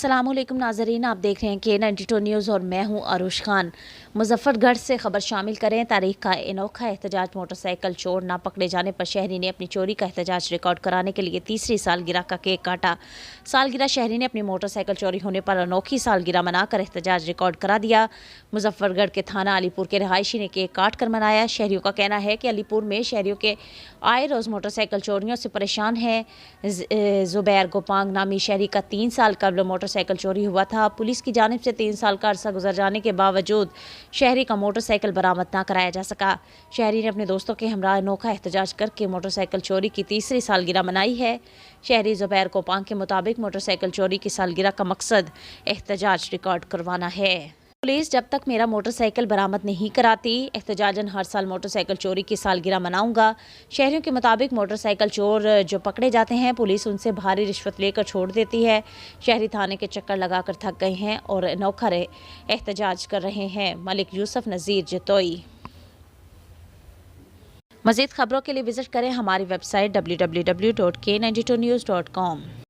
अस्सलामुअलैकुम नाज़रीन, आप देख रहे हैं K92 न्यूज़ और मैं हूं अरुश खान। मुजफ्फरगढ़ से खबर शामिल करें। तारीख का अनोखा एहतजाज, मोटरसाइकिल चोर ना पकड़े जाने पर शहरी ने अपनी चोरी का एहतजाज रिकॉर्ड कराने के लिए तीसरी सालगिरह का केक काटा। सालगिरह शहरी ने अपनी मोटरसाइकिल चोरी होने पर अनोखी सालगिरह मनाकर एहतजाज रिकॉर्ड करा दिया। मुजफ्फरगढ़ के थाना अलीपुर के रहायशी ने केक काट कर मनाया। शहरियों का कहना है कि अलीपुर में शहरियों के आए रोज़ मोटरसाइकिल चोरियों से परेशान है। ज़ुबैर गोपांग नामी शहरी का 3 साल कबल मोटरसाइकिल चोरी हुआ था। पुलिस की जानिब से 3 साल का अरसा गुजर जाने के बावजूद शहरी का मोटरसाइकिल बरामद ना कराया जा सका। शहरी ने अपने दोस्तों के हमरा अनोखा एहतजाज करके मोटरसाइकिल चोरी की तीसरी सालगिरह मनाई है। शहरी ज़ुबैर गोपांग के मुताबिक मोटरसाइकिल चोरी की सालगिरह का मकसद एहतजाज रिकॉर्ड करवाना है। पुलिस जब तक मेरा मोटरसाइकिल बरामद नहीं कराती, एहतजाजन हर साल मोटरसाइकिल चोरी की सालगिरह मनाऊंगा। शहरियों के मुताबिक मोटरसाइकिल चोर जो पकड़े जाते हैं, पुलिस उनसे भारी रिश्वत लेकर छोड़ देती है। शहरी थाने के चक्कर लगाकर थक गए हैं और अनोखा एहतजाज कर रहे हैं। मलिक यूसुफ नज़ीर जतोई। मज़ीद खबरों के लिए विजिट करें हमारी वेबसाइट www.k92news.com।